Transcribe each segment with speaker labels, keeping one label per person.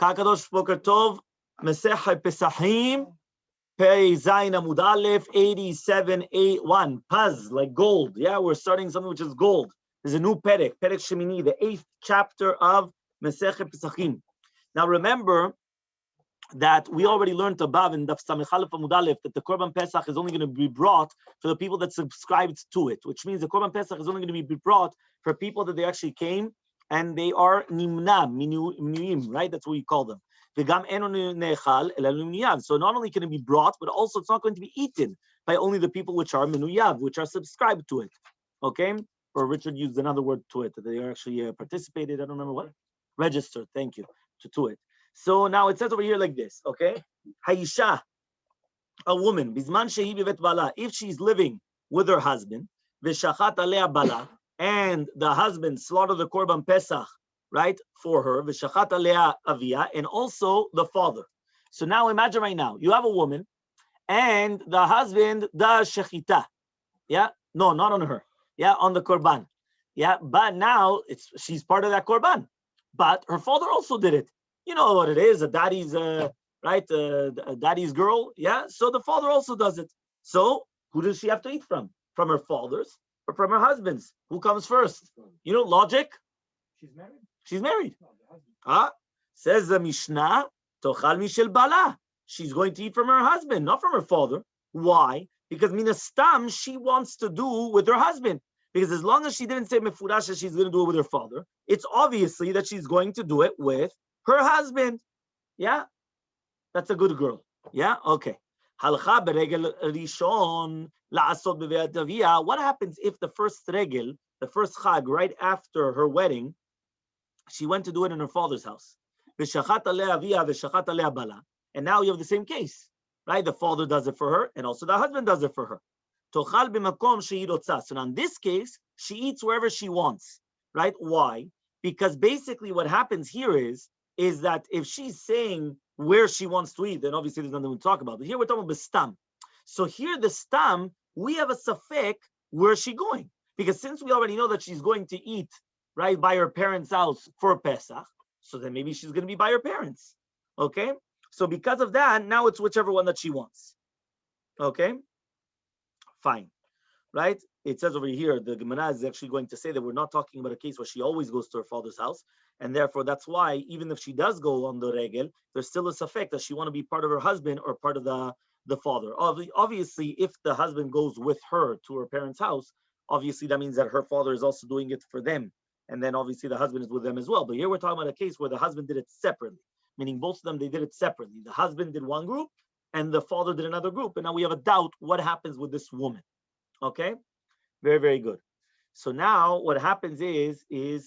Speaker 1: Kakadosh Boker Tov, Masechet Pesachim, Pei Zayin Amud Aleph, 8781. Paz, like gold. Yeah, we're starting something which is gold. There's a new Perek Shemini, the 8th chapter of Masechet Pesachim. Now remember that we already learned above in Daf Samichalef Amud Aleph that the Korban Pesach is only going to be brought for the people that subscribed to it, which means the Korban Pesach is only going to be brought for people that they actually came and they are nimna, minuyim, right? That's what we call them. So not only can it be brought, but also it's not going to be eaten by only the people which are minuyav, which are subscribed to it. Okay? Or Richard used another word to it, that they are actually participated, I don't remember what. Registered, thank you, to it. So now it says over here like this, okay? Hayisha, a woman, bisman shehi bevet bala, if she's living with her husband, v'shachat alea bala, and the husband slaughtered the Korban Pesach, right, for her, v'shachat alea avia, and also the father. So now imagine right now, you have a woman, and the husband does shechita, yeah? No, not on her, yeah, on the Korban, yeah? But now she's part of that Korban, but her father also did it. You know what it is, a daddy's, a daddy's girl, yeah? So the father also does it. So who does she have to eat from? From her father's or from her husband's? Who comes first? You know, logic?
Speaker 2: She's married.
Speaker 1: She's married. Says the Mishnah, Tochal Mishel Bala. She's going to eat from her husband, not from her father. Why? Because Minastam, she wants to do with her husband. Because as long as she didn't say Mefurash that she's going to do it with her father, it's obviously that she's going to do it with her husband. Yeah? That's a good girl. Yeah? Okay. Halcha beregel rishon la'asot beve'at avia. What happens if the first regel, the first chag, right after her wedding, she went to do it in her father's house? V'shachat alea avia v'shachat alea bala. And now you have the same case, right? The father does it for her, and also the husband does it for her. Tochal b'makom shehi rotza. So now in this case, she eats wherever she wants, right? Why? Because basically what happens here is that if she's saying where she wants to eat, then obviously there's nothing to talk about. But here we're talking about the stam. So here the stam, we have a safek, where is she going? Because since we already know that she's going to eat, right, by her parents' house for Pesach, so then maybe she's going to be by her parents. Okay? So because of that, now it's whichever one that she wants. Okay? Fine. Right? It says over here, the Gemara is actually going to say that we're not talking about a case where she always goes to her father's house. And therefore, that's why, even if she does go on the regel, there's still a safek that she want to be part of her husband or part of the father. Obviously, if the husband goes with her to her parents' house, obviously that means that her father is also doing it for them. And then obviously the husband is with them as well. But here we're talking about a case where the husband did it separately, meaning both of them, they did it separately. The husband did one group and the father did another group. And now we have a doubt what happens with this woman. Okay? Very, very good. So now what happens is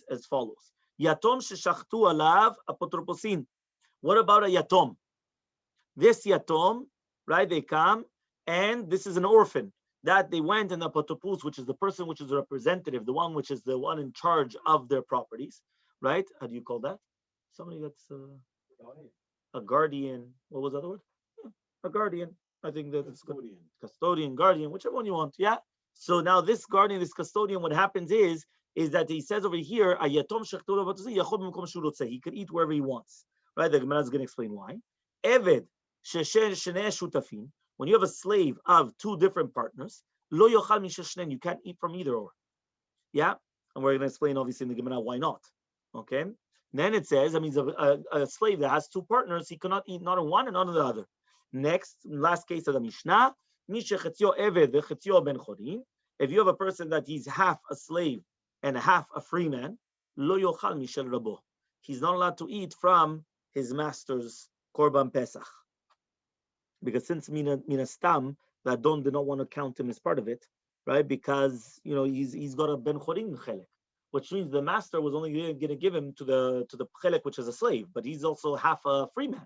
Speaker 1: as follows. Yatom sheshachtu alav apotroposin. What about a yatom? This yatom, right, they come, and this is an orphan that they went and the apotropos, which is the person which is a representative, the one which is the one in charge of their properties, right? How do you call that? Somebody that's a guardian. What was the other word? A guardian. I think that it's custodian, guardian, whichever one you want. Yeah. So now this guardian, this custodian, what happens is that he says over here, he could eat wherever he wants. Right? The Gemara is going to explain why. Eved, when you have a slave of two different partners, you can't eat from either or. Yeah? And we're going to explain obviously in the Gemara why not. Okay? Then it says, that means a slave that has two partners, he cannot eat not on one and not on the other. Next, last case of the Mishnah, if you have a person that he's half a slave and half a free man, he's not allowed to eat from his master's Korban Pesach. Because since Mina Stam, the Adon did not want to count him as part of it, right? Because he's got a Ben Chorin Chelek, which means the master was only going to give him to the Chelek, which is a slave, but he's also half a free man.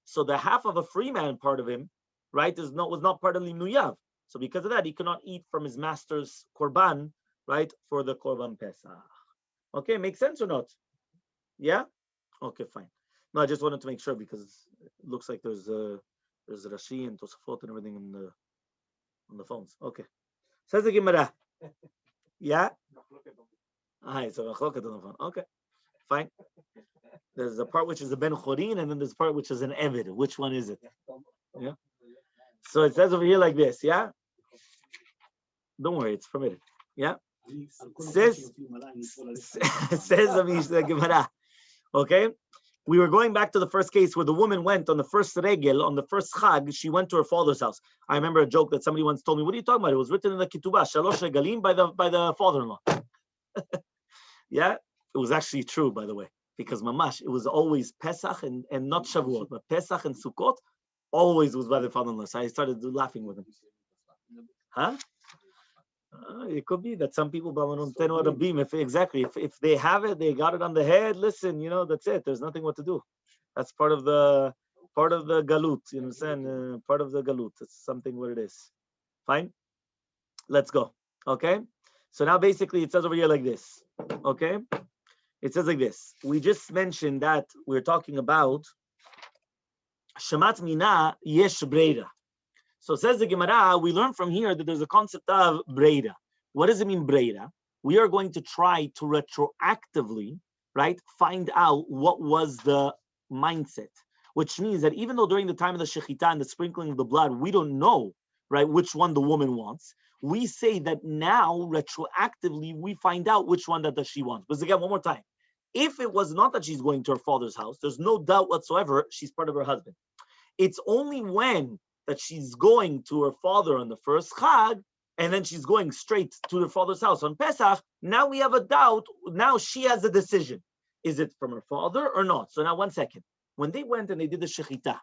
Speaker 1: So the half of a free man part of him, right, was not part of Limnuyav. So because of that, he cannot eat from his master's Korban, right, for the Korban Pesach. Okay, makes sense or not? Yeah? Okay, fine. No, I just wanted to make sure because it looks like there's Rashi and Tosafot and everything on the phones. Okay. Says the Gemara. Yeah? So machloket on the phone. Okay. Fine. There's a part which is a ben chorin, and then there's a part which is an evid. Which one is it? Yeah. So it says over here like this. Yeah. Don't worry, it's permitted. Yeah. Says the Mishnah Gemara. Okay. We were going back to the first case where the woman went on the first regel, on the first chag, she went to her father's house. I remember a joke that somebody once told me, what are you talking about? It was written in the ketubah, shalosh regalim, by the father-in-law. Yeah, it was actually true, by the way, because mamash, it was always Pesach and not Shavuot, but Pesach and Sukkot always was by the father-in-law. So I started laughing with him. Huh? It could be that some people, if they have it, they got it on the head. Listen, that's it. There's nothing what to do. That's part of the galut. You understand? Part of the galut. It's something what it is. Fine. Let's go. Okay. So now basically it says over here like this. Okay. It says like this. We just mentioned that we're talking about Shamat Mina Yesh Breira. So says the Gemara, we learn from here that there's a concept of breira. What does it mean, breira? We are going to try to retroactively, right, find out what was the mindset, which means that even though during the time of the shechita and the sprinkling of the blood, we don't know, right, which one the woman wants, we say that now, retroactively, we find out which one that she wants. Because again, one more time, if it was not that she's going to her father's house, there's no doubt whatsoever she's part of her husband. It's only when that she's going to her father on the first Chag, and then she's going straight to her father's house on Pesach. Now we have a doubt. Now she has a decision. Is it from her father or not? So now 1 second. When they went and they did the Shechita,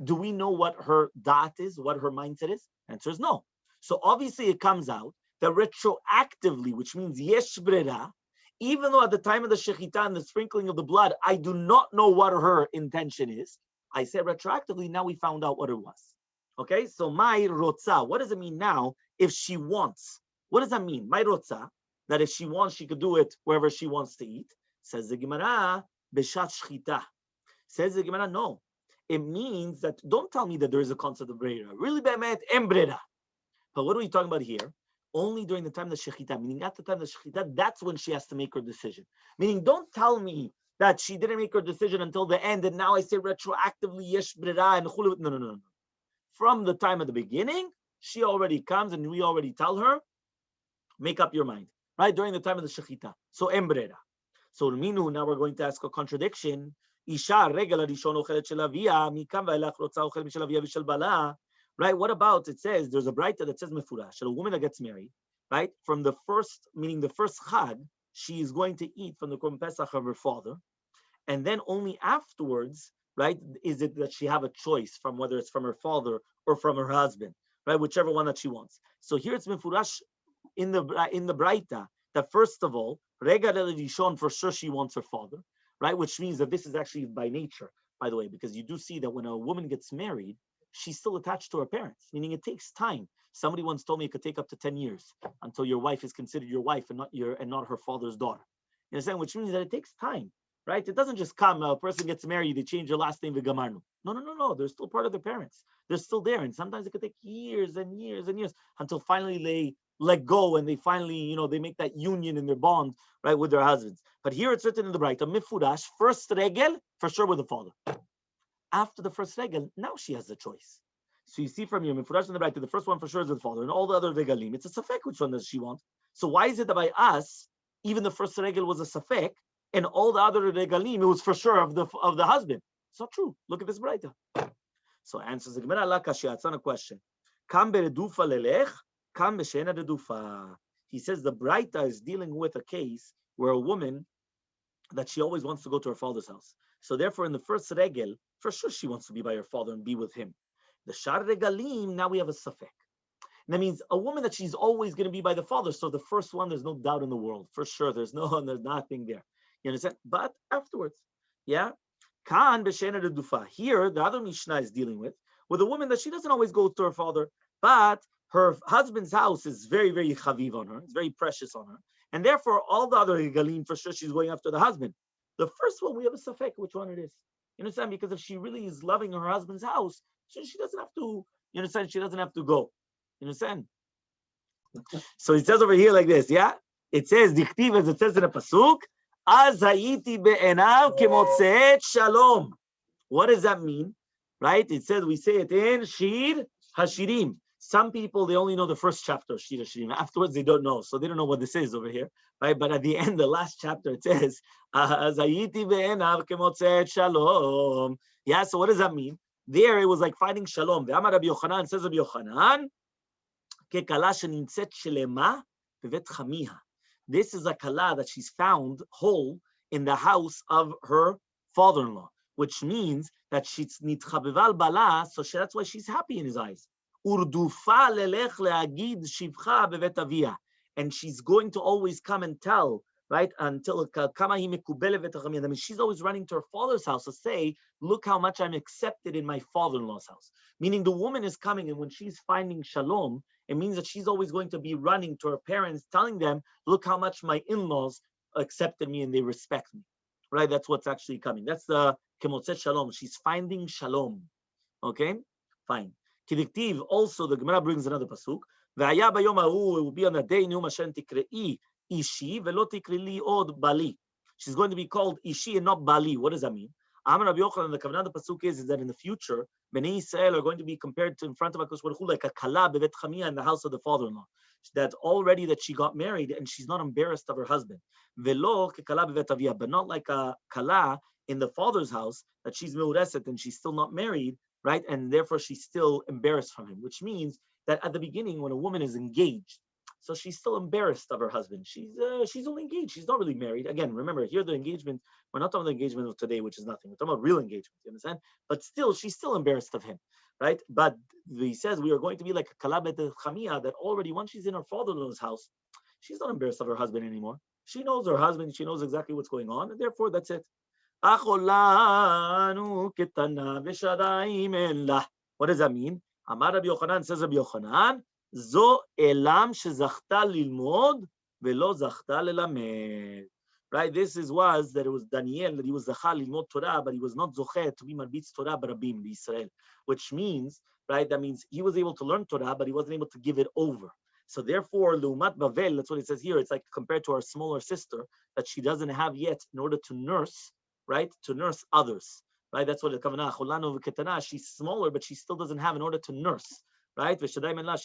Speaker 1: do we know what her da'at is, what her mindset is? Answer is no. So obviously it comes out that retroactively, which means yesh brera, even though at the time of the Shechita and the sprinkling of the blood, I do not know what her intention is, I said retroactively, now we found out what it was. Okay, so my rotza, what does it mean now if she wants? What does that mean? My rotza, that if she wants, she could do it wherever she wants to eat. Says the Gemara, beshat shchita. Says the Gemara, no. It means that, don't tell me that there is a concept of brera. Really, be'emet, em brera. But what are we talking about here? Only during the time of the shechita, meaning at the time of the shechita, that's when she has to make her decision. Meaning, don't tell me that she didn't make her decision until the end, and now I say retroactively, yesh brera, and chulu. No. From the time of the beginning, she already comes and we already tell her, make up your mind, right? During the time of the shechita. So, embrera. So, minu, now we're going to ask a contradiction. Isha regala rishon ochelet shel avia, mikam va'elach rotza ochel mishel avia v'shel bala. Right? What about, it says, there's a braita that says mefurash, a woman that gets married, right? From the first, meaning the first chag, she is going to eat from the Korban Pesach of her father. And then only afterwards, right, is it that she have a choice from whether it's from her father or from her husband, right, whichever one that she wants. So here it's mefurash in the braita that first of all, rega rishon, for sure she wants her father, right, which means that this is actually by nature, by the way, because you do see that when a woman gets married, she's still attached to her parents, meaning it takes time. Somebody once told me it could take up to 10 years until your wife is considered your wife and not her father's daughter. You understand? Which means that it takes time. Right? It doesn't just come, a person gets married, they change their last name to Gamarnu. No. They're still part of their parents. They're still there. And sometimes it could take years and years and years until finally they let go and they finally, they make that union in their bond, right, with their husbands. But here it's written in the Braita, Mifurash, first regel, for sure with the father. After the first regel, now she has the choice. So you see from here, Mifurash in the Braita, the first one for sure is with the father, and all the other regalim, it's a safek which one does she want. So why is it that by us, even the first regel was a safek, and all the other regalim, it was for sure of the husband? It's not true. Look at this braita. So answers the Gemara la kashya. It's not a question. Kam beredufa lelech, kam b'shena redufa. He says the braita is dealing with a case where a woman that she always wants to go to her father's house. So therefore, in the first regel, for sure she wants to be by her father and be with him. The shar regalim, now we have a safek. And that means a woman that she's always going to be by the father. So the first one, there's no doubt in the world. For sure, there's nothing there. You understand? But afterwards, yeah. Kan b'shena redufa. Here, the other Mishnah is dealing with a woman that she doesn't always go to her father, but her husband's house is very, very chaviv on her. It's very precious on her. And therefore, all the other regalim, for sure, she's going after the husband. The first one, we have a safek, which one it is. You understand? Because if she really is loving her husband's house, she doesn't have to, you understand? She doesn't have to go. You understand? So it says over here like this, yeah? It says, dichtiv, as it says in a pasuk, אז הייתי בעיניו כמוצאת שלום. What does that mean? Right? It says, we say it in Shir Hashirim. Some people, they only know the first chapter of Shir Hashirim. Afterwards, they don't know. So they don't know what this is over here. Right? But at the end, the last chapter, it says, אז הייתי בעיניו כמוצאת shalom. Yeah, so what does that mean? There, it was like finding shalom. ואמר רבי יוחנן, says Rabbi Yochanan, ככלה שנמצאת שלמה בבית חמיה. This is a kala that she's found whole in the house of her father-in-law, which means that she's nitchabeval bala, so that's why she's happy in his eyes. Urdufa lelech leagid shivcha bevet avia, and she's going to always come and tell, right, until kama hi mekubele bevet avia. I mean, she's always running to her father's house to say, look how much I'm accepted in my father-in-law's house. Meaning the woman is coming, and when she's finding shalom, it means that she's always going to be running to her parents, telling them, look how much my in-laws accepted me and they respect me. Right? That's what's actually coming. That's the Kemotzet Shalom. She's finding Shalom. Okay? Fine. Kidiktiv, also the Gemara brings another pasuk. Ve'aya bayom ha'u, it will be on the day, Neum Hashem tikre'i ishi, ve'lo tikre'i od bali. She's going to be called Ishi and not Bali. What does that mean? Amar Rabbi Yochanan, the Kavanah, the pasuk is that in the future, Bnei Israel are going to be compared to in front of HaKadosh Baruch Hu like a kala bevet chamia in the house of the father-in-law. That already that she got married and she's not embarrassed of her husband. Velo kekala bevet avia, but not like a kala in the father's house that she's meureset and she's still not married, right? And therefore she's still embarrassed from him, which means that at the beginning when a woman is engaged, so she's still embarrassed of her husband. She's only engaged. She's not really married. Again, remember, here the engagement, we're not talking about the engagement of today, which is nothing. We're talking about real engagement, you understand? But still, she's still embarrassed of him, right? But he says we are going to be like a kalabet chamia that already, once she's in her father-in-law's house, she's not embarrassed of her husband anymore. She knows her husband. She knows exactly what's going on. And therefore, that's it. What does that mean? Amar Rabbi Yochanan, says Rabbi Yochanan, Zo elam shezachta lilmod velo zachta lelamed. Right? Was that it was Daniel that he was zachal lilmod Torah, but he was not zocher to be marbitz Torah barabim Israel. Which means, right? That means he was able to learn Torah, but he wasn't able to give it over. So therefore, Leumat Bavel, that's what it says here. It's like compared to our smaller sister that she doesn't have yet in order to nurse, right? To nurse others. Right? That's what the kavanah. Cholanu v'ketana. She's smaller, but she still doesn't have in order to nurse. Right? She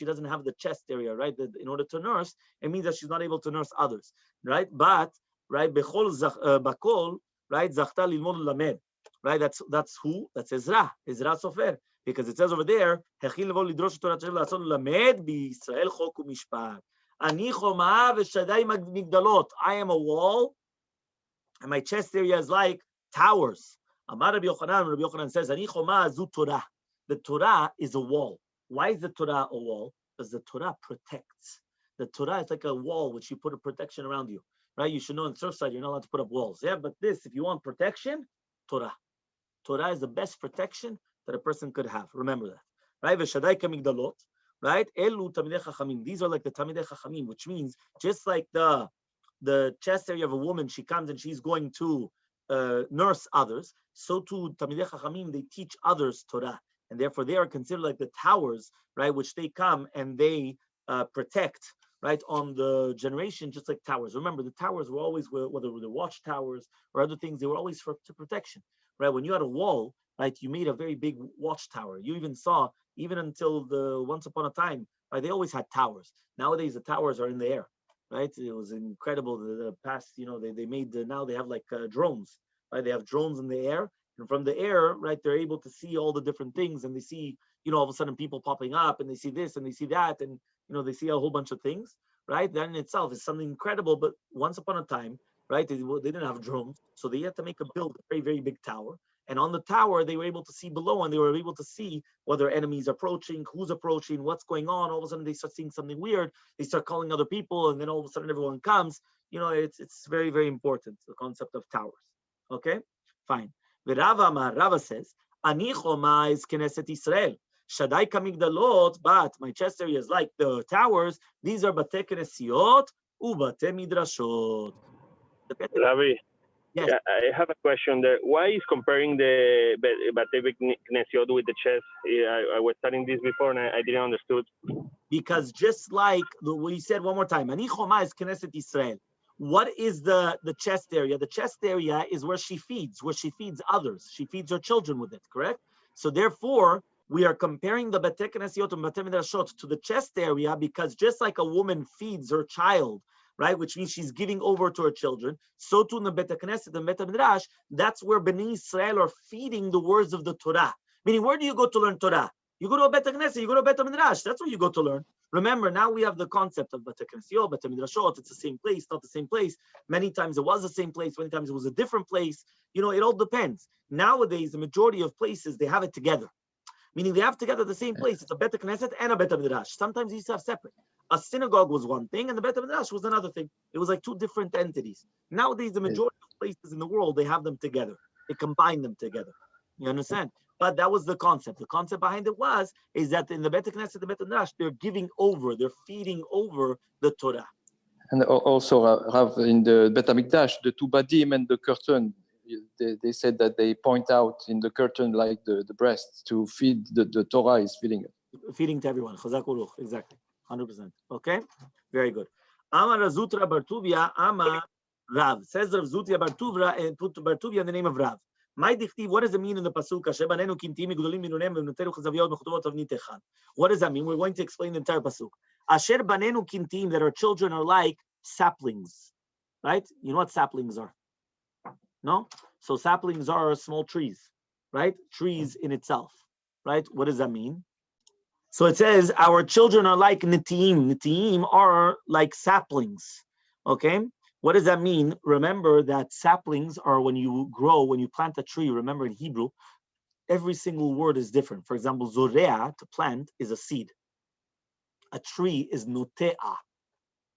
Speaker 1: doesn't have the chest area, right? In order to nurse, it means that she's not able to nurse others, right? But, right, bakol, right, zachta lilmod lamed, right? That's who? That's Ezra Sofer, because it says over there, hechil levo lidrosh Torah l'asol lamed b'Yisrael chok u'mishpat. Ani choma v'shadai migdalot. I am a wall, and my chest area is like towers. Amar Rabbi Yochanan says, Ani choma zu Torah. The Torah is a wall. Why is the Torah a wall? Because the Torah protects. The Torah is like a wall which you put a protection around you, right? You should know in Surfside you're not allowed to put up walls. Yeah, but this, if you want protection, Torah. Torah is the best protection that a person could have. Remember that, right? V'shadai kamigdalot, right? Elu tamidei chachamim. These are like the tamidei chachamim, which means just like the chest area of a woman, she comes and she's going to nurse others. So too tamidei chachamim, they teach others Torah. And therefore, they are considered like the towers, right, which they come and they protect, right, on the generation, just like towers. Remember, the towers were always, whether they were watchtowers or other things, they were always to protection, right? When you had a wall, right, you made a very big watchtower. You even saw, even until once upon a time, right, they always had towers. Nowadays, the towers are in the air, right? It was incredible. The past, they made, now they have like drones, right? They have drones in the air. And from the air, right, they're able to see all the different things, and they see, all of a sudden people popping up, and they see this, and they see that, and, they see a whole bunch of things, right? That in itself is something incredible, but once upon a time, right, they didn't have drones, so they had to build a very, very big tower, and on the tower, they were able to see below, and they were able to see whether enemies are approaching, who's approaching, what's going on. All of a sudden, they start seeing something weird, they start calling other people, and then all of a sudden, everyone comes. It's very, very important, the concept of towers, okay? Fine. Rava says, Ani choma is Knesset Israel. Shadai kamigdalot, but my chest area is like the towers. These are bate knesiot ubate midrashot.
Speaker 2: Rabbi,
Speaker 1: yes.
Speaker 2: I have a question there. Why is comparing the bate knesiot with the chest? I was studying this before and I didn't understood.
Speaker 1: Because just like we said one more time, Ani choma is Knesset Israel. What is the chest area? The chest area is where she feeds others. She feeds her children with it, correct? So therefore, we are comparing the Bate Knesiot and Bate Midrashot to the chest area because just like a woman feeds her child, right, which means she's giving over to her children, so too in the Beit Knesset and Beit Midrash, that's where Bnei Israel are feeding the words of the Torah. Meaning, where do you go to learn Torah? You go to a Beit Knesset, you go to a Beit Midrash. That's where you go to learn. Remember, now we have the concept of Beit Knesset, Beit Midrashot. It's the same place, not the same place. Many times it was the same place, many times it was a different place. You know, it all depends. Nowadays, the majority of places, they have it together. Meaning they have together the same place. It's a Beit Knesset and a Beit Midrash. Sometimes you used to have separate. A synagogue was one thing and the Beit Midrash was another thing. It was like two different entities. Nowadays, the majority of places in the world, they have them together. They combine them together. You understand? But that was the concept. The concept behind it is that in the Beit Knesset, the Beit Midrash, they're giving over, they're feeding over the Torah.
Speaker 3: And also have in the Bet HaMikdash, the two badim and the curtain, they said that they point out in the curtain like the breast to feed the Torah is feeding it.
Speaker 1: Feeding to everyone. Chazak uruch. Exactly. 100%. Okay? Very good. Amar Razutra Bartuvia, Amar Rav. Says Rav Zutia Bartuvra and put Bartuvia in the name of Rav. My dichtiv, what does it mean in the pasuk? What does that mean? We're going to explain the entire pasuk. Asher banenu kintim, that our children are like saplings. Right? You know what saplings are? No? So saplings are small trees, right? Trees in itself, right? What does that mean? So it says our children are like nitiim. Nitiim are like saplings, okay? What does that mean? Remember that saplings are when you grow, when you plant a tree. Remember in Hebrew, every single word is different. For example, zorea, to plant, is a seed. A tree is notea.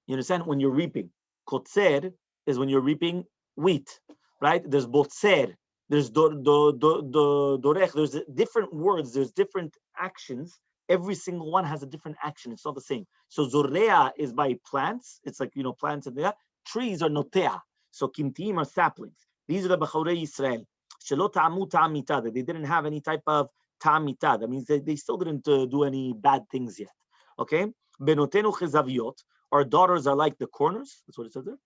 Speaker 1: You understand? When you're reaping. Kotzer is when you're reaping wheat, right? There's botzer, there's dorech, there's different words, there's different actions. Every single one has a different action. It's not the same. So zorea is by plants. It's like, plants and there. Trees are notea. So kintim are saplings. These are the Bechorei Yisrael. Shelo ta'amu ta'amita. They didn't have any type of ta'amita. That means they still didn't do any bad things yet. Okay? Benotenu chezaviot. Our daughters are like the corners. That's what it says there.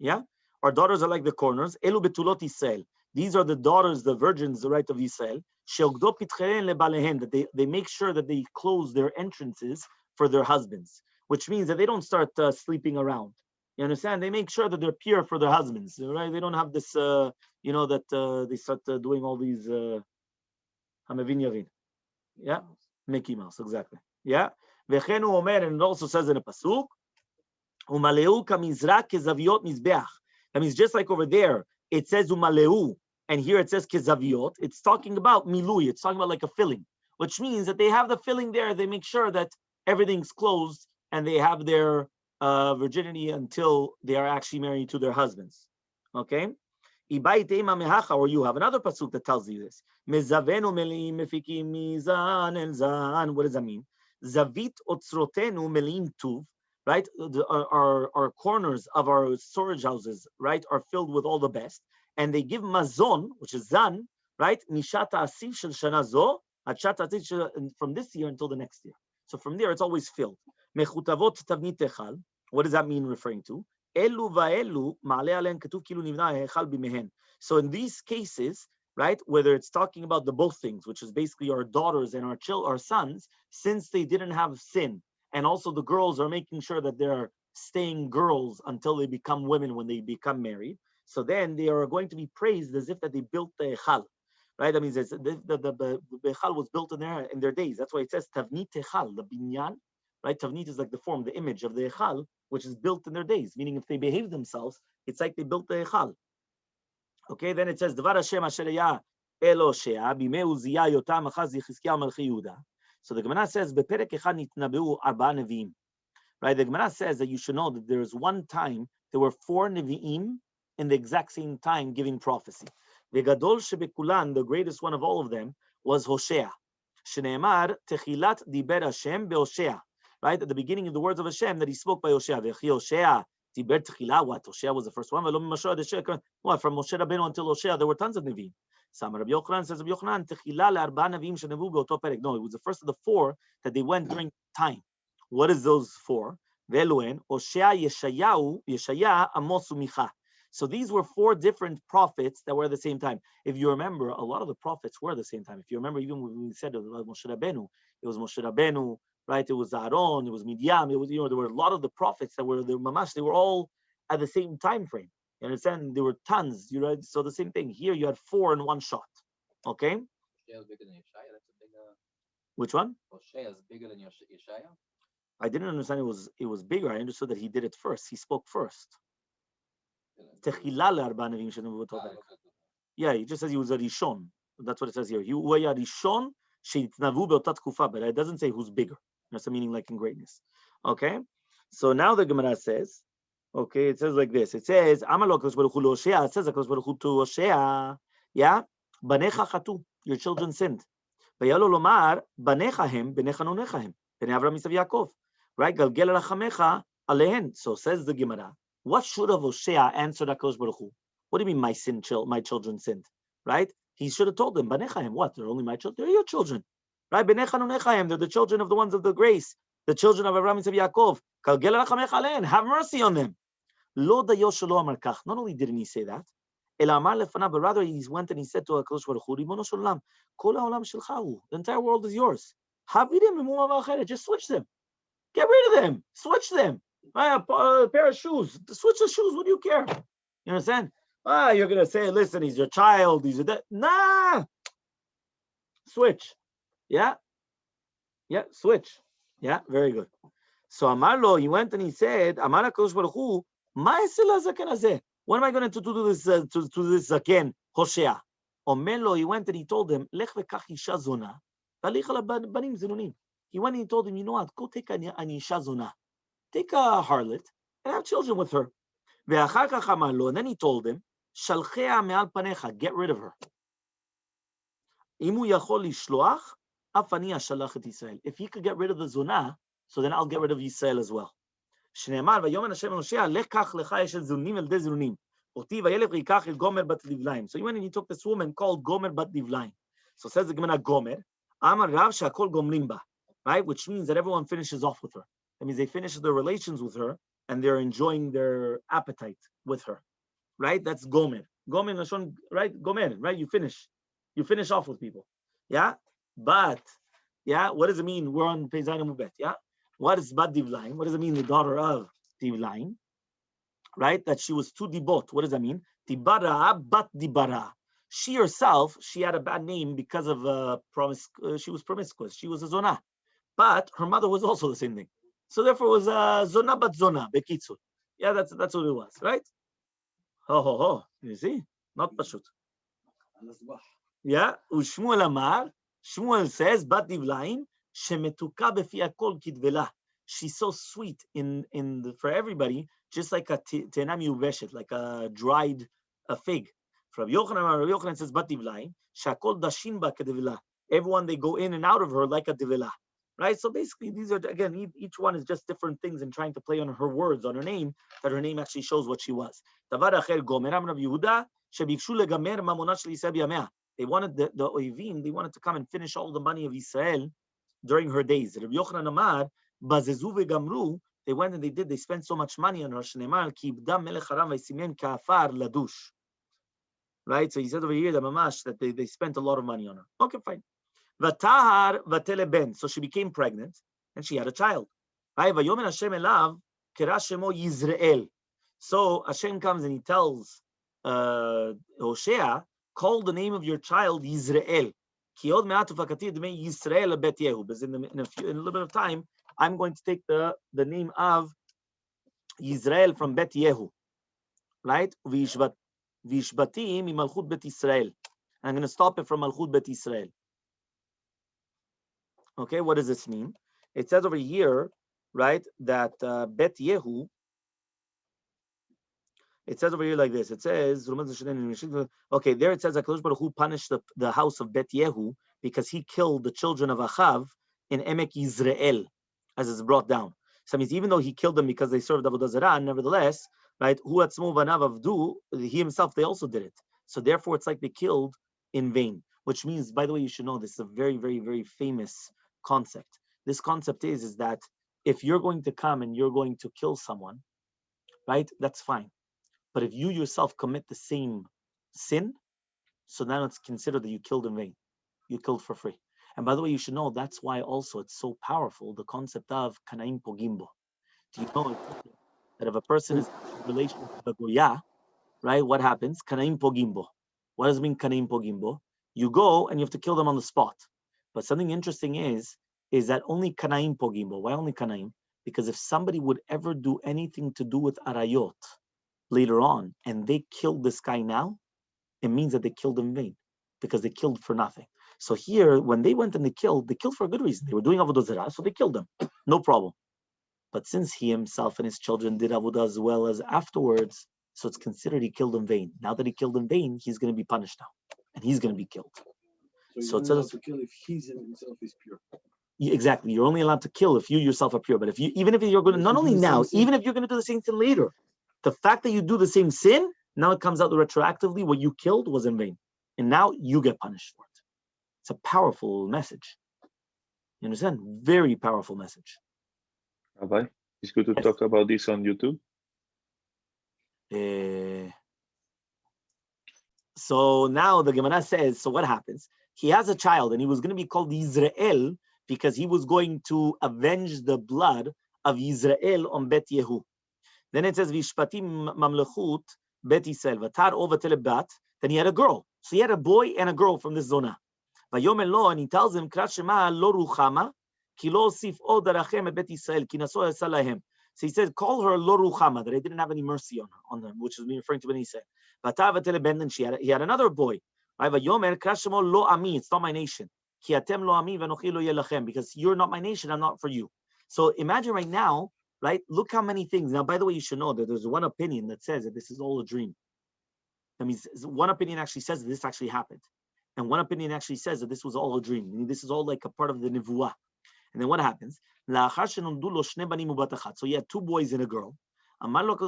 Speaker 1: Yeah? Our daughters are like the corners. Elu betulot Yisrael. These are the daughters, the virgins, the right of Yisrael. That they make sure that they close their entrances for their husbands, which means that they don't start sleeping around. You understand? They make sure that they're pure for their husbands, right? They don't have this, that they start doing all these Hamavin Yavin. Yeah? Mickey Mouse, exactly. Yeah? V'chenu omer, and it also says in a pasuk, Umaleu kamizrak kezaviot mizbeach. That means just like over there, it says umaleu, and here it says kezaviot. It's talking about milui. It's talking about like a filling, which means that they have the filling there. They make sure that everything's closed and they have their virginity until they are actually married to their husbands. Okay? Or you have another pasuk that tells you this. What does that mean? Zavit otzrotenu melim tuv. Right? Our corners of our storage houses, right, are filled with all the best. And they give mazon, which is zan, right? Nishata asif shel shana zo, from this year until the next year. So from there, it's always filled. Mechutavot tavnit echal. What does that mean referring to? Elu va'elu ma'ale alein ketuv kilu nivna echal bimehen. So in these cases, right, whether it's talking about the both things, which is basically our daughters and our sons, since they didn't have sin, and also the girls are making sure that they're staying girls until they become women when they become married. So then they are going to be praised as if that they built the Echal. Right? That means the Echal was built in their days. That's why it says Tavnit Echal, the binyan. Right? Tavnit is like the form, the image of the Echal, which is built in their days. Meaning if they behave themselves, it's like they built the Echal. Okay, then it says Dvar Hashem asher ya Eloshea bimei Uzziah yotam achaz Yechizkiyahu melech Yehuda. So the Gemara says, "Beperek echad nitnabeu arba neviim." Right? The Gemara says that you should know that there is one time there were 4 neviim in the exact same time giving prophecy. Vegadol shebekulan, the greatest one of all of them, was Hosea. Shneimar techilat diber Hashem beHosea. Right? At the beginning of the words of Hashem that He spoke by Hosea. Vechi Hosea diber techilah. What? Hosea was the first one. What? From Moshe Rabbeinu until Hosea, there were tons of neviim. Rabbi Yochanan says, Rabbi Yochanan, techila le'arba neviim shenevu be'oto perek. No, it was the first of the 4 that they went during time. What is those 4? Ve'eluen, Hoshea, Yeshaya, Amos, Umicha. So these were 4 different prophets that were at the same time. If you remember, a lot of the prophets were at the same time. If you remember, even when we said Moshe Rabbeinu, right? It was Aaron, it was Midian, it was, there were a lot of the prophets that were the Mamash, they were all at the same time frame. You understand? There were tons, right? So the same thing. Here you had 4 in one shot. Okay? Which one?
Speaker 3: Hoshea is bigger than Yeshaya?
Speaker 1: I didn't understand it was bigger. I understood that he did it first. He spoke first. Yeah, he just says he was a Rishon. That's what it says here. He was a Rishon sheitnavu be'otat tkufa, but it doesn't say who's bigger. That's a meaning like in greatness. Okay? So now the Gemara says, okay, it says like this. It says, Amalo Akadosh Baruch Hu lo Hoshea. It says Akadosh Baruch Hu to Hoshea, yeah, banecha chatu, your children sinned. Vayalo lomar, banecha hem, benecha nonecha hem, bnei Avram Yisav Yaakov. Right? Galgel rachamecha alehen. So says the Gemara. What should have Hoshea answered Akadosh Baruch Hu? What do you mean my children sinned? Right? He should have told them, Banechaim, what? They're only my children. They're your children. Right? They're the children of the ones of the grace. The children of Avraham and Yaakov. Have mercy on them. Not only didn't he say that, but rather he went and he said to Akadosh Baruch Hu, the entire world is yours. Just switch them. Get rid of them. Switch them. A pair of shoes. Switch the shoes. What do you care? You understand? You're going to say, listen, he's your child. He's your dad. Nah. Switch. Yeah. Yeah. Switch. Yeah. Very good. So Amarlo, he went and he said, Amar HaKadosh Baruch Hu, what am I going to do to this zaken, Hoshea? Omerlo, he went and he told him, Lech vekach isha zona, talich ala banim zinunim. He went and he told him, you know what? Go take an isha zona. Take a harlot and have children with her. And then he told him, Shalchea me'al panecha, get rid of her. Imu yachol lishloach, afani ashalach et Yisrael. If he could get rid of the zona, so then I'll get rid of Yisrael as well. Shneimar vayomen Hashem Hoshea lekach lecha yeshel zunim el de zunim. Oti vayelech yikach el gomer bat livlaim. So he went and he took this woman called Gomer bat livlaim. So says the Gemara Gomer, Amar Rav shakol gomrim ba, right? Which means that everyone finishes off with her. That means they finish their relations with her and they're enjoying their appetite with her, right? That's Gomer. Gomer Lashon, right? Gomer, right? You finish off with people, yeah. But yeah, what does it mean? We're on Peizayin Mubet, yeah. What is Bat Divlaim? What does it mean? The daughter of Divlaim, right? That she was too dibot. What does that mean? Dibara Bat Dibara. She herself, she had a bad name because of she was promiscuous. She was a zona, but her mother was also the same thing. So therefore, it was zona bat zona bekitzur. Yeah, that's what it was, right? Ho. You see, not pashut. Yeah. Ushmuel Amar. Shmuel says bat divlaim shemetuka befi akol kidvela. She's so sweet for everybody, just like a tenam yuveshet, like a dried fig. From Yochanan says bat divlaim shakol dashin ba kedvela. Everyone they go in and out of her like a divela. Right, so basically these are, again, each one is just different things and trying to play on her words, on her name, that her name actually shows what she was. They wanted the Oivim, they wanted to come and finish all the money of Israel during her days. They went and they spent so much money on her. Right, so he said over here that they spent a lot of money on her. Okay, fine. Vatahar vatele ben. So she became pregnant and she had a child. Vayomen Hashem elav kera shemo Yisrael. So Hashem comes and he tells Hoshea, call the name of your child Yisrael. Ki od me'at ufakati dmei Yisrael bet Yehu. Because in a little bit of time, I'm going to take the name of Yisrael from Bet Yehu. Right? Vishbatim malchut bet Israel. I'm going to stop it from malchut bet Israel. Okay, what does this mean? It says over here, right, that Bet Yehu, it says over here like this. It says, okay, there it says that HaKadosh Baruch Hu punished the house of Bet Yehu because he killed the children of Achav in Emek Yisrael, as it's brought down. So that means even though he killed them because they served Avodah Zarah, nevertheless, right, Hu Atzmo Vanav Avdu, he himself, they also did it. So therefore, it's like they killed in vain, which means, by the way, you should know this is a very, very, very famous concept. This concept is that if you're going to come and you're going to kill someone, right? That's fine. But if you yourself commit the same sin, so now it's considered that you killed in vain. You killed for free. And by the way, you should know that's why also it's so powerful, the concept of kanaim pogimbo. Do you know that if a person is in relation with the goya, right? What happens? Kanaim pogimbo. What does it mean, kanaim pogimbo? You go and you have to kill them on the spot. But something interesting is that only kanaim pogimbo. Why only kanaim? Because if somebody would ever do anything to do with arayot later on, and they killed this guy now, it means that they killed in vain, because they killed for nothing. So here, when they went and they killed for a good reason. They were doing avodah zarah, so they killed them. No problem. But since he himself and his children did avodah as well as afterwards, so it's considered he killed in vain. Now that he killed in vain, he's going to be punished now, and he's going to be killed.
Speaker 4: So you're only allowed to kill if he himself is pure.
Speaker 1: Exactly. You're only allowed to kill if you yourself are pure. But even if you're going to, not only now, even if you're going to do the same thing later, the fact that you do the same sin, now it comes out retroactively what you killed was in vain. And now you get punished for it. It's a powerful message. You understand? Very powerful message.
Speaker 5: Rabbi, it's good to talk about this on YouTube.
Speaker 1: So now the Gemara says, so what happens? He has a child and he was going to be called Israel because he was going to avenge the blood of Israel on Bet Yehu. Then it says, Vishpatim mamlechut Bet Yisrael, Vatar o vatelebat. Then he had a girl. So he had a boy and a girl from this zona. Vayomer lo, and he tells him, Krat Shema lo ruchama, ki lo osif od arachem et Bet Yisrael, ki naso esa lahem. So he said, call her lo ruchama, that I didn't have any mercy on them, which is referring to when he said. Vatar vateleben, and he had another boy. Vayomer Krat Shema lo ami, it's not my nation. Ki atem lo ami vanochi lo yelachem, because you're not my nation, I'm not for you. So imagine right now, right? Look how many things. Now, by the way, you should know that there's one opinion that says that this is all a dream. That means one opinion actually says that this actually happened. And one opinion actually says that this was all a dream. Meaning this is all like a part of the nevuah. And then what happens? So he had two boys and a girl. Well,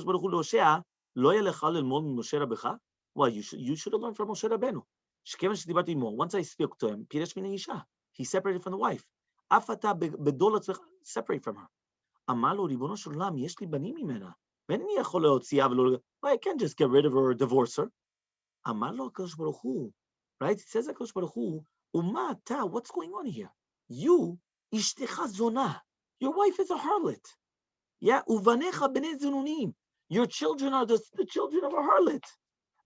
Speaker 1: you should have learned from Moshe Rabbeinu. Once I spoke to him, he separated from the wife. Separate from her. I can't just get rid of her or divorce her. Right? It says Akash Baruch Hu, what's going on here? You, ishtecha zona. Your wife is a harlot. Yeah, uvanecha bnei zununim. Your children are the children of a harlot.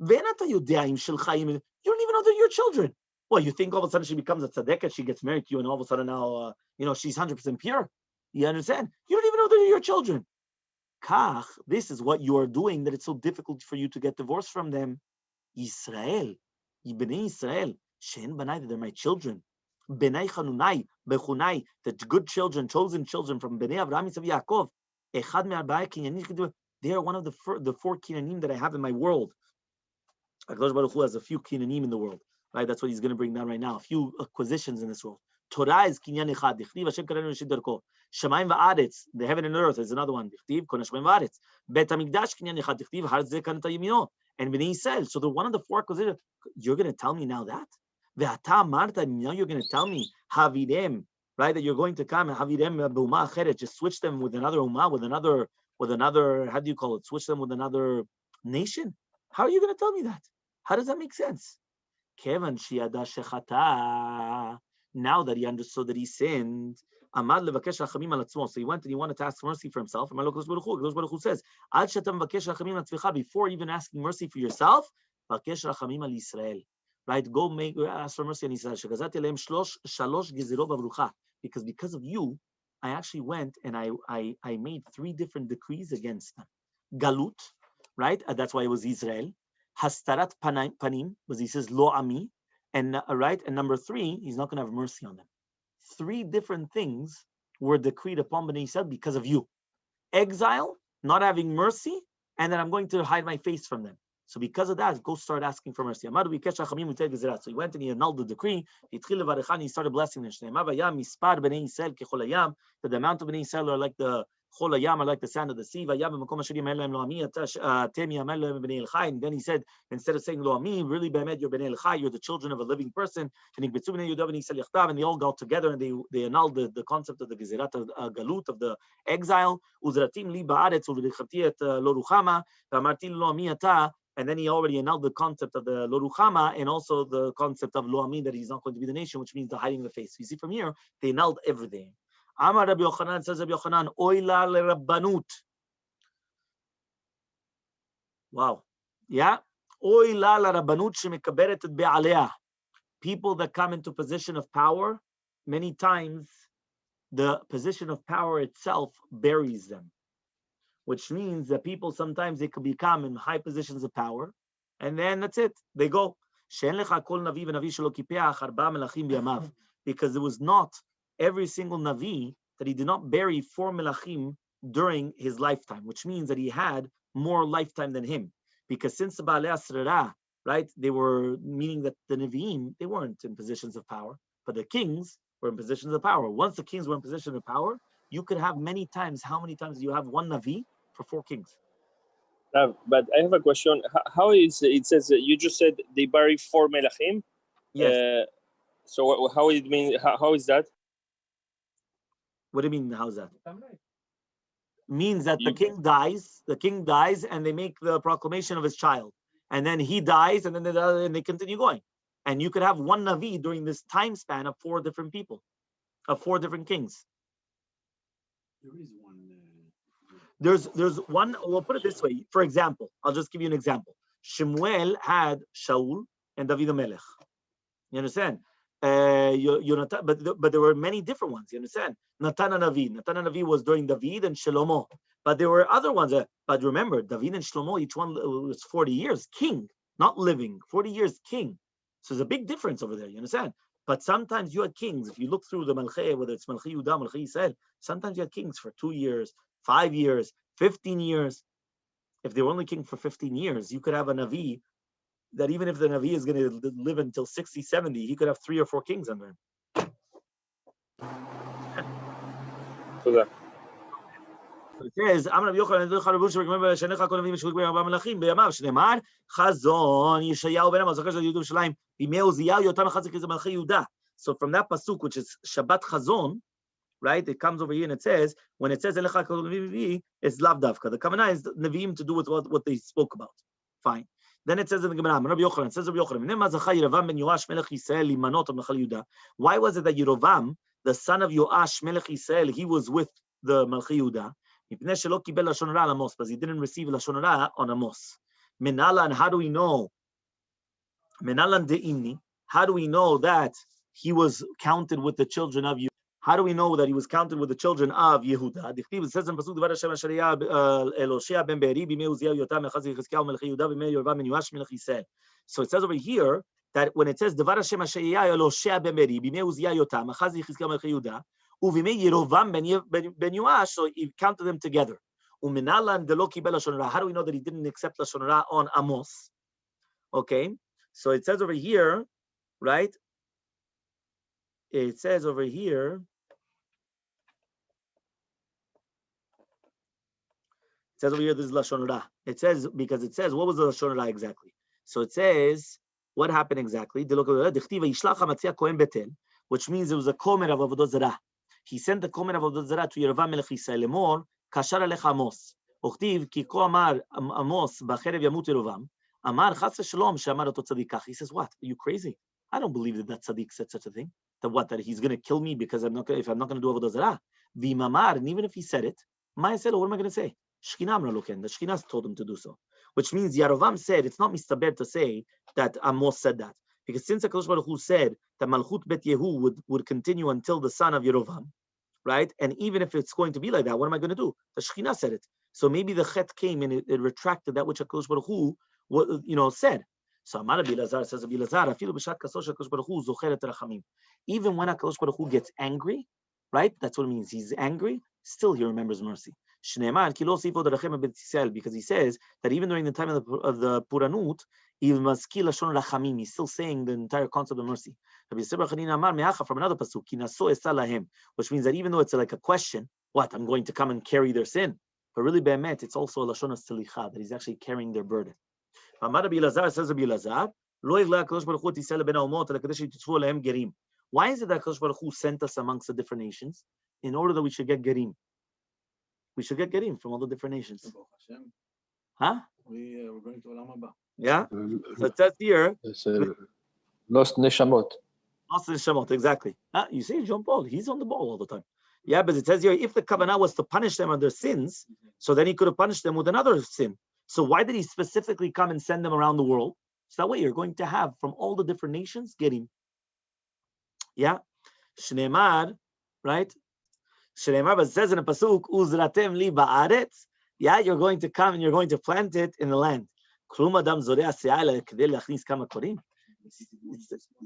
Speaker 1: Ve'enata yudeim shelchaim. You don't even know they're your children. Well, you think all of a sudden she becomes a tzaddikat, she gets married to you, and all of a sudden now, she's 100% pure. You understand? You don't even know they're your children. Kach, this is what you are doing, that it's so difficult for you to get divorced from them. Israel, Bnei Israel, Shen Banai, they're my children. Bnei Chanunai, Bechunai, the good children, chosen children from Bnei Avraham, Yisav, Yaakov. Echad me'arba'ah kinyanim, they are one of the four kinyanim that I have in my world. HaKadosh Baruch Hu has a few kinyanim in the world, right? That's what he's going to bring down right now. A few acquisitions in this world. Torah is kinyan echad. Dichtiv Hashem karenu reshit darko. Shamayim va'aretz, the heaven and earth is another one. Dichtiv kol shamayim va'aretz. Bet hamikdash kinyan echad. Dichtiv har ze kanata yamino. And Bnei Yisrael. So they're one of the four acquisitions. You're going to tell me now that? Ve'ata marta, now you're going to tell me havidem, right? That you're going to come and havidem b'uma acheret. Just switch them with another umah, with another. How do you call it? Switch them with another nation. How are you going to tell me that? How does that make sense? Kevan shiada shechata. Now that he understood that he sinned, so he went and he wanted to ask mercy for himself. And Akadosh Baruch Hu says, before even asking mercy for yourself, right? Go ask for mercy on Israel. Because of you, I actually went and I made 3 different decrees against them. Galut, right? That's why it was Israel. Hastarat panim, was he says lo ami. And right, and number 3, he's not going to have mercy on them. 3 different things were decreed upon Bnei Yisrael because of you: exile, not having mercy, and then I'm going to hide my face from them. So because of that, go start asking for mercy. So he went and he annulled the decree. He started blessing them. That the amount of Bnei Yisrael are like the Chol hayam are like the sand of the sea. Vayam b'makom asher yamar lahem lo ami atem yamar lahem b'nei el-chai. And then he said, instead of saying lo ami, really be'emet you're b'nei el-chai, you're the children of a living person. And they all got together and they annulled the concept of the gezerat galut, of the exile. Uzratim li ba'aretz u'v'dichati et lo ruchama v'amarti lo ami ata. And then he already annulled the concept of the lo ruchama and also the concept of lo ami, that he's not going to be the nation, which means the hiding the face. You see from here, they annulled everything. Amar Rabbi Yochanan, says Rabbi Yochanan, oila lerabbanut. Wow. Yeah. Oila lerabbanut shemekaberet et be'alea. People that come into position of power, many times the position of power itself buries them. Which means that people sometimes they could become in high positions of power, and then that's it. They go. Because there was not every single Navi that he did not bury 4 Melachim during his lifetime, which means that he had more lifetime than him. Because since the Baalei Asrara, right, they were, meaning that the Nevi'im, they weren't in positions of power, but the kings were in positions of power. Once the kings were in position of power, you could have many times, how many times do you have one Navi for 4 kings?
Speaker 6: But I have a question. How is it says you just said they bury 4 Melachim?
Speaker 1: Yes.
Speaker 6: So how it mean? How is that?
Speaker 1: What do you mean? How's that? Means that the king dies, and they make the proclamation of his child, and then he dies, and then they continue going. And you could have one Navi during this time span of 4 different people, of 4 different kings.
Speaker 4: There is one.
Speaker 1: There's one. We'll put it this way. For example, I'll just give you an example. Shemuel had Shaul and David HaMelech. You understand? But there were many different ones. You understand? Natan Navi was during David and Shlomo. But there were other ones. But remember, David and Shlomo, each one was 40 years king, not living. 40 years king. So there's a big difference over there. You understand? But sometimes you had kings. If you look through the Malchei, whether it's Malchei Yehuda, Malchei Yisrael, sometimes you had kings for 2 years, 5 years, 15 years. If they were only king for 15 years, you could have a Navi that even if the Navi is going to live until 60, 70, he could have 3 or 4 kings under him. It says, Amar Rabbi Yochanan, remember, Shenecha kol Navim Shuluk Be'arba Melachim Be'yamav Shneimar Chazon Yeshayahu Ben Amos Zakash Yudum Shalayim B'Mei Uziyahu Yotam Chazik Is Malchei Yehuda. So from that pasuk, which is Shabbat Chazon, right? It comes over here and it says, when it says Elecha kol Navim, it's Lav Davka. The Kavanah is Nevi'im to do with what they spoke about. Fine. Then it says in the Gemara, Rabbi Yochanan, says Rabbi Yochanan, why was it that Yerovam, the son of Yoash Melech Yisrael, he was with the Malchei Yehuda? Because he didn't receive Lashon Hara on Amos. Menalan, how do we know? Menalan de'imni, how do we know that he was counted with the children of Yehuda? How do we know that he was counted with the children of Yehuda? It says in Pasuk Dvar Hashem Asheriyah Eloshia ben Be'eri b'mei Uziyahu Yotam Echaz Yechezkiyahu Melech Yehuda b'mei Yoravam ben Yoash Melech Yisrael. So it says over here that when it says Dvar Hashem Asheriyah Eloshia ben Be'eri b'mei Uziyahu Yotam Echaz Yechezkiyahu Melech Yehuda u'b'mei Yerovam ben Yoash, so he counted them together. U'minalan delo kibel Lashon Hara. How do we know that he didn't accept Lashon Hara on Amos? Okay, so it says over here, right? It says over here. It says over here, this is Lashon Hara. It says, because it says, what was the Lashon Hara exactly? So it says, what happened exactly? Which means it was a komer of Avodah Zarah. He sent the komer of Avodah Zarah to Yerovam Melech Yisrael. Lemor, kashar alecha Amos. Uchtiv, ki ko amar Amos, b'cherev yamut Yerovam. Amar chas v'shalom, she'amar oto tzadikach. He says, what? Are you crazy? I don't believe that tzaddik said such a thing. That what? That he's going to kill me because if I'm not going to do Avodah Zarah. V'imamar, and even if he said it, what am I going to say? The Shekhinah told him to do so, which means Yerovam said it's not mistaber to say that Amos said that, because since HaKadosh Baruch Hu said that Malchut Bet Yehu would continue until the son of Yerovam, right? And even if it's going to be like that, what am I going to do? The Shekhinah said it, so maybe the Chet came and it retracted that which HaKadosh Baruch Hu, said. So Amar Rabbi Elazar, says Rabbi Elazar, afilu b'shat kasosh HaKadosh Baruch Hu zocher et rachamim. Even when HaKadosh Baruch Hu gets angry, right? That's what it means. He's angry, still he remembers mercy. Because he says that even during the time of the Puranut, he's still saying the entire concept of mercy. From another pasuk, which means that even though it's like a question, what? I'm going to come and carry their sin. But really, be'emet, it's also a lashon selicha, that he's actually carrying their burden. Amar Rabbi Elazar, says Rabbi Elazar, lo yigla HaKadosh Baruch Hu et Yisrael ben ha'omot, ala kadesh yitzvu alehem gerim. Why is it that HaKadosh Baruch Hu sent us amongst the different nations? In order that we should get gerim. We should get gerim from all the different nations. Huh?
Speaker 4: We're going to Olam Haba.
Speaker 1: Yeah? So it says here,
Speaker 3: It's lost neshamot.
Speaker 1: lost in Shemot, exactly. You see, John Paul, he's on the ball all the time. Yeah, but it says here, if the Kavanah was to punish them on their sins, so then he could have punished them with another sin. So why did he specifically come and send them around the world? So that way you're going to have from all the different nations gerim. Yeah? Shneimar, right? Shneimar, but it says in the pasuk, Uzratem li ba'aretz. Yeah, you're going to come and you're going to plant it in the land. He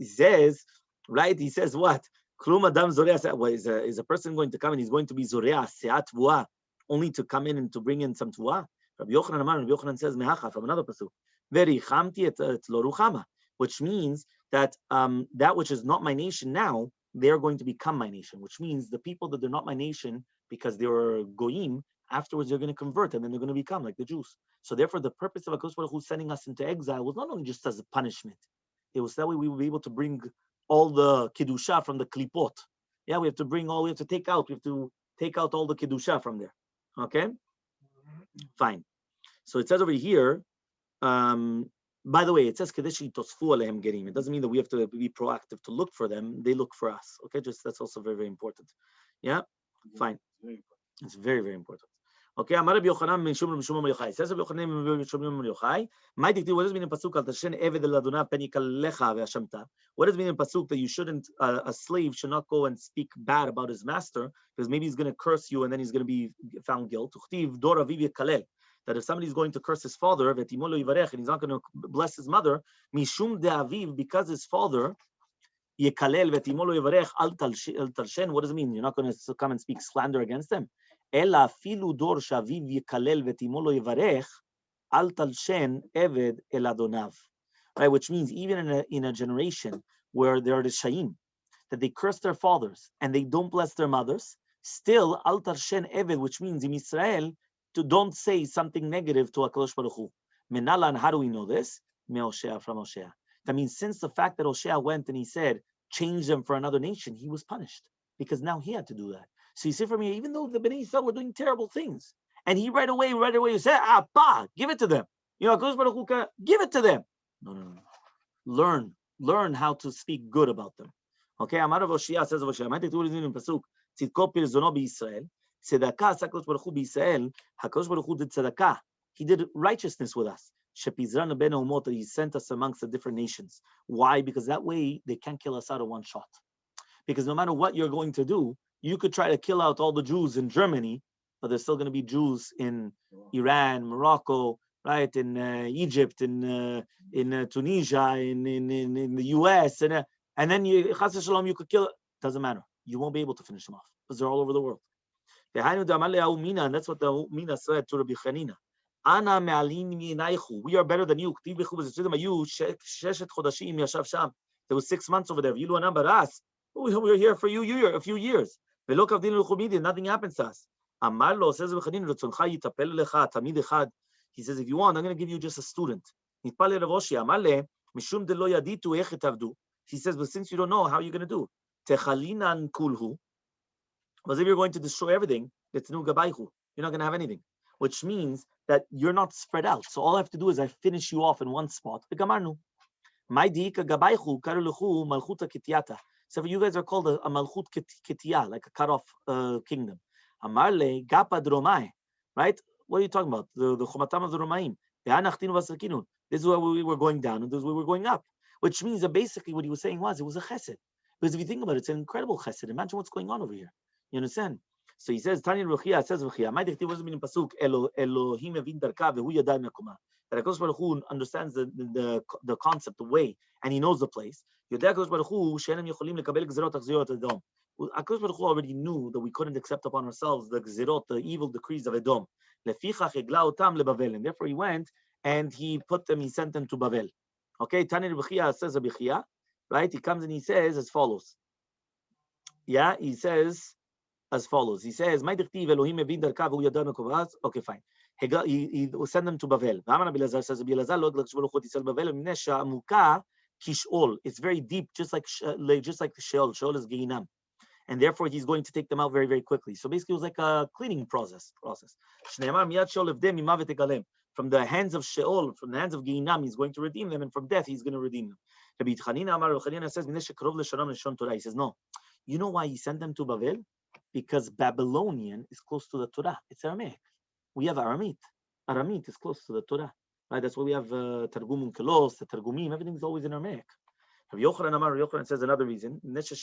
Speaker 1: says, right? He says what? Is a person going to come and he's going to be zorea seat vua, only to come in and to bring in some tvua? Rabbi Yochanan says mehacha from another pasuk, verichamti et lo ruchama, which means that that which is not my nation now, they're going to become my nation. Which means the people that they're not my nation because they were goyim, afterwards they're going to convert and then they're going to become like the Jews. So therefore, the purpose of HaKadosh Baruch Hu sending us into exile was not only just as a punishment. It was that way we will be able to bring all the kiddusha from the klipot. Yeah, we have to take out all the kiddusha from there. Okay, fine. So it says over here. By the way, it says kadeshi tosfu alehem gerim. It doesn't mean that we have to be proactive to look for them. They look for us. Okay, just that's also very, very important. Yeah, fine. It's very, very important. Okay, Amar Rabbi Yochanan Mishum Yochai. Says Rabbi Yochanan Mishum Yochai. My dictate. What does mean in pasuk? Al tashen eved el Adonai penikal lecha ve'ashamta. What does mean in pasuk that you shouldn't, a slave should not go and speak bad about his master because maybe he's going to curse you and then he's going to be found guilty. That if somebody's going to curse his father, and he's not going to bless his mother, mishum de'aviv, because his father. Yekalel v'timo lo yivarech al talshen. What does it mean? You're not going to come and speak slander against them. Ela filu dor shaviv yekalel v'timo lo yivarech al talshen eved el adonav. Right, which means even in a generation where there are the shayim, that they curse their fathers and they don't bless their mothers, still al talshen eved, which means in Israel to don't say something negative to HaKadosh Baruch Hu. Menalan, how do we know this? Me Hoshea, from Hoshea. That means since the fact that Hoshea went and he said, change them for another nation, he was punished because now he had to do that. So you see from here, even though the Bnei Yisrael were doing terrible things, and he right away said, give it to them. You know, HaKadosh Baruch Hu, give it to them. No. Learn how to speak good about them. Okay, Amar Rav Hoshea says of Hoshea, in pasuk, tzidko pirzono b'Yisrael, tzedakah HaKadosh Baruch Hu b'Yisrael, HaKadosh Baruch Hu did tzedakah. He did righteousness with us. Shepizran ben Umot, that he sent us amongst the different nations. Why? Because that way they can't kill us out of one shot. Because no matter what you're going to do, you could try to kill out all the Jews in Germany, but there's still going to be Jews in Iran, Morocco, right, in Egypt, in Tunisia, in the US, and then you, Chas v'Shalom, you could kill. Doesn't matter. You won't be able to finish them off because they're all over the world. And that's what the Mina said to Rabbi Chanina. We are better than you. There was 6 months over there. We were here for you a few years. Nothing happens to us. He says, if you want, I'm going to give you just a student. He says, but since you don't know, how are you going to do? Because if you're going to destroy everything, you're not going to have anything. Which means that you're not spread out. So all I have to do is I finish you off in one spot. So for you guys are called a malchut ketiyah, like a cut-off kingdom. Amarle gapa dromai, right? What are you talking about? The chomatam of the Romaim. This is where we were going down, and this is where we were going up. Which means that basically what he was saying was it was a chesed. Because if you think about it, it's an incredible chesed. Imagine what's going on over here. You understand? So he says, Tanya Ruchia says Ruchia. My dictate wasn't in pasuk Elohim evin darka vehu yadai mekuma. That HaKadosh Baruch Hu understands the concept, the way, and he knows the place. Yodei HaKadosh Baruch Hu she'enem yocholim lekabel gzerot achzirot Edom. HaKadosh Baruch Hu already knew that we couldn't accept upon ourselves the gzerot, the evil decrees of Edom. Lefichach egla otam leBavel, and therefore he went and he sent them to Bavel. Okay, Tanya Ruchia says Abichia, right? He comes and he says as follows. Yeah, he says. as follows. He says, okay, fine. He will send them to Bavel. It's very deep, just like the Sheol. Sheol is Geinam. And therefore, he's going to take them out very, very quickly. So basically, it was like a cleaning process. From the hands of Sheol, from the hands of Geinam, he's going to redeem them, and from death, he's going to redeem them. Rabbi Chanina says, he says, no. You know why he sent them to Bavel? Because Babylonian is close to the Torah. It's Aramaic. We have Aramite. Aramite is close to the Torah. Right? That's why we have Targum Kelos, the Targumim. Everything is always in Aramaic. Rabbi Yochanan says another reason. Because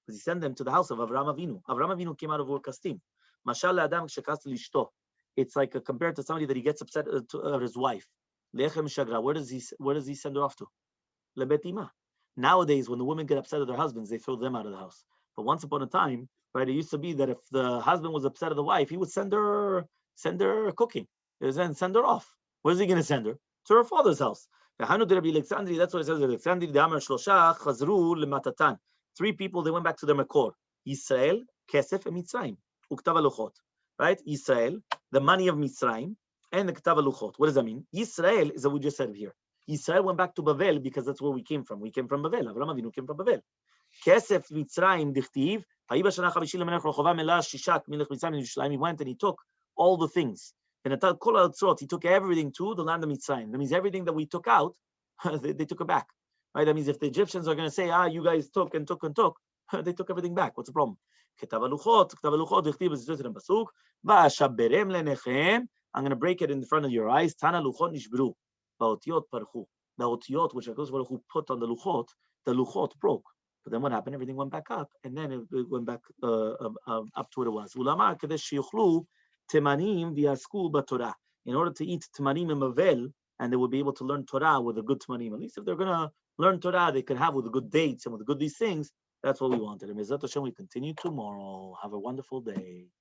Speaker 1: he sent them to the house of Avraham Avinu. Avraham Avinu came out of Ur Kasdim. Mashal Adam shekas lishto. It's like compared to somebody that he gets upset of his wife. Lechem shagra. Where does he send her off to? Lebet ima. Nowadays, when the women get upset at their husbands, they throw them out of the house. But once upon a time, right, it used to be that if the husband was upset at the wife, he would send her cooking. He would send her off. Where's he going to send her? To her father's house. That's what it says. Alexandri. Three people, they went back to their Makor. Yisrael, Kesef, and Mitzrayim. Uktav Luchot. Right? Yisrael, the money of Mitzrayim, and the Ktav Luchot. What does that mean? Yisrael is what we just said here. Yisrael went back to Bavel because that's where we came from. We came from Bavel. Avraham Avinu came from Bavel. Kesef, Mitzrayim, Dichtiv. He went and he took all the things. And he took everything to the land of Mitzrayim. That means everything that we took out, they took it back. Right? That means if the Egyptians are going to say, you guys took and took and took, they took everything back. What's the problem? I'm going to break it in front of your eyes. Tana luchot nishbru. Ba'otiyot parchu. The otiyot which HaKadosh Baruch Hu put on the luchot broke. But then what happened? Everything went back up, and then it went back up to what it was. Ulama kadesh sheyuchlu temanim v'yasku b'Torah. In order to eat temanim and mavel, and they would be able to learn Torah with a good temanim. At least if they're going to learn Torah, they can have with the good dates and with the good these things. That's what we wanted. And Mezrat Hashem, we continue tomorrow. Have a wonderful day.